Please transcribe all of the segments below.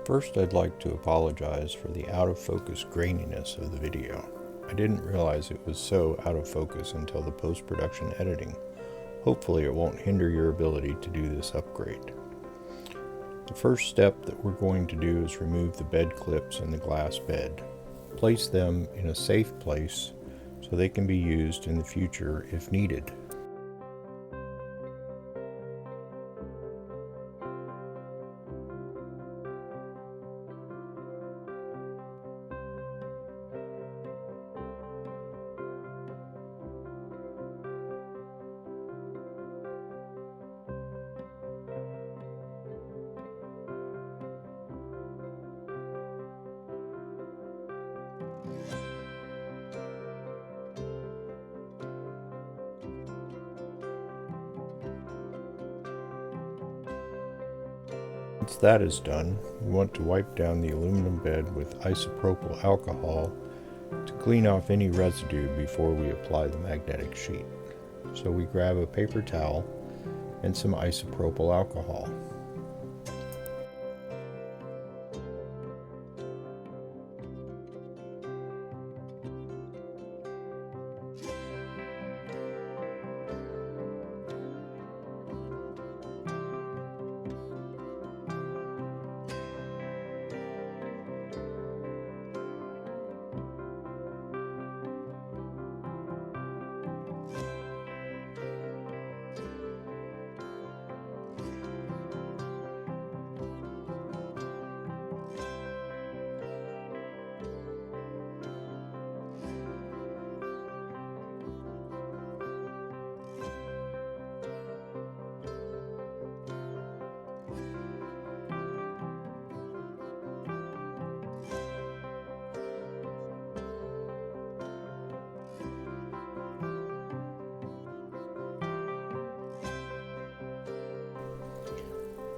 First, I'd like to apologize for the out of focus graininess of the video. I didn't realize it was so out of focus until the post-production editing. Hopefully it won't hinder your ability to do this upgrade. The first step that we're going to do is remove the bed clips in the glass bed. Place them in a safe place so they can be used in the future if needed. Once that is done, we want to wipe down the aluminum bed with isopropyl alcohol to clean off any residue before we apply the magnetic sheet. So we grab a paper towel and some isopropyl alcohol.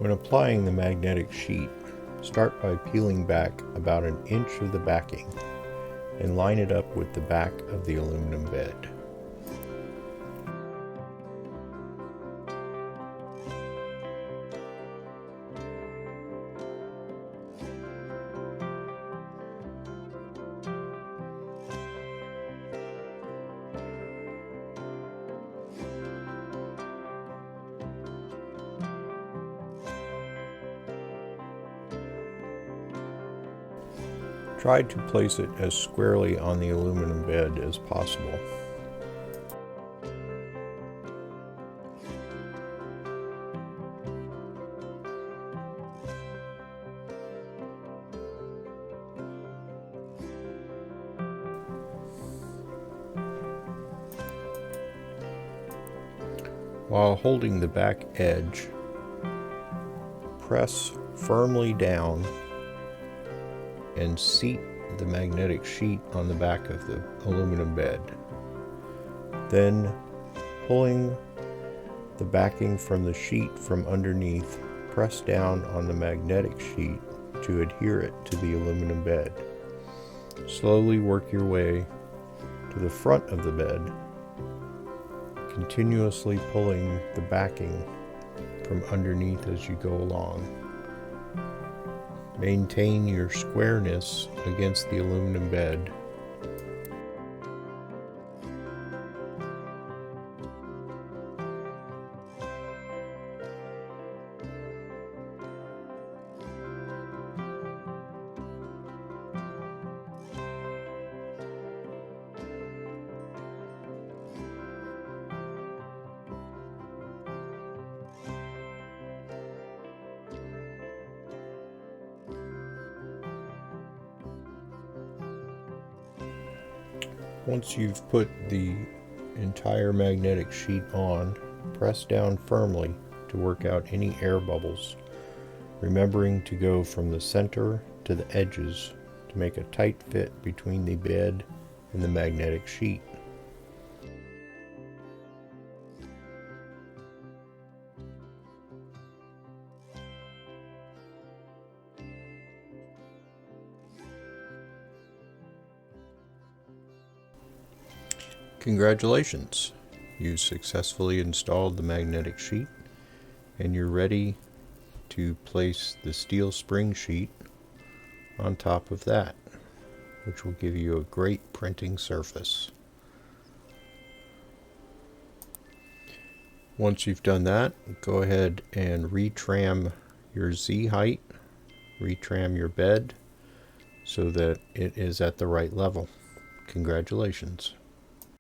When applying the magnetic sheet, start by peeling back about an inch of the backing and line it up with the back of the aluminum bed. Try to place it as squarely on the aluminum bed as possible. While holding the back edge, press firmly down and seat the magnetic sheet on the back of the aluminum bed. Then, pulling the backing from the sheet from underneath, press down on the magnetic sheet to adhere it to the aluminum bed. Slowly work your way to the front of the bed, continuously pulling the backing from underneath as you go along. Maintain your squareness against the aluminum bed. Once you've put the entire magnetic sheet on, press down firmly to work out any air bubbles, remembering to go from the center to the edges to make a tight fit between the bed and the magnetic sheet. Congratulations! You successfully installed the magnetic sheet and you're ready to place the steel spring sheet on top of that, which will give you a great printing surface. Once you've done that, go ahead and retram your Z height, retram your bed so that it is at the right level. Congratulations.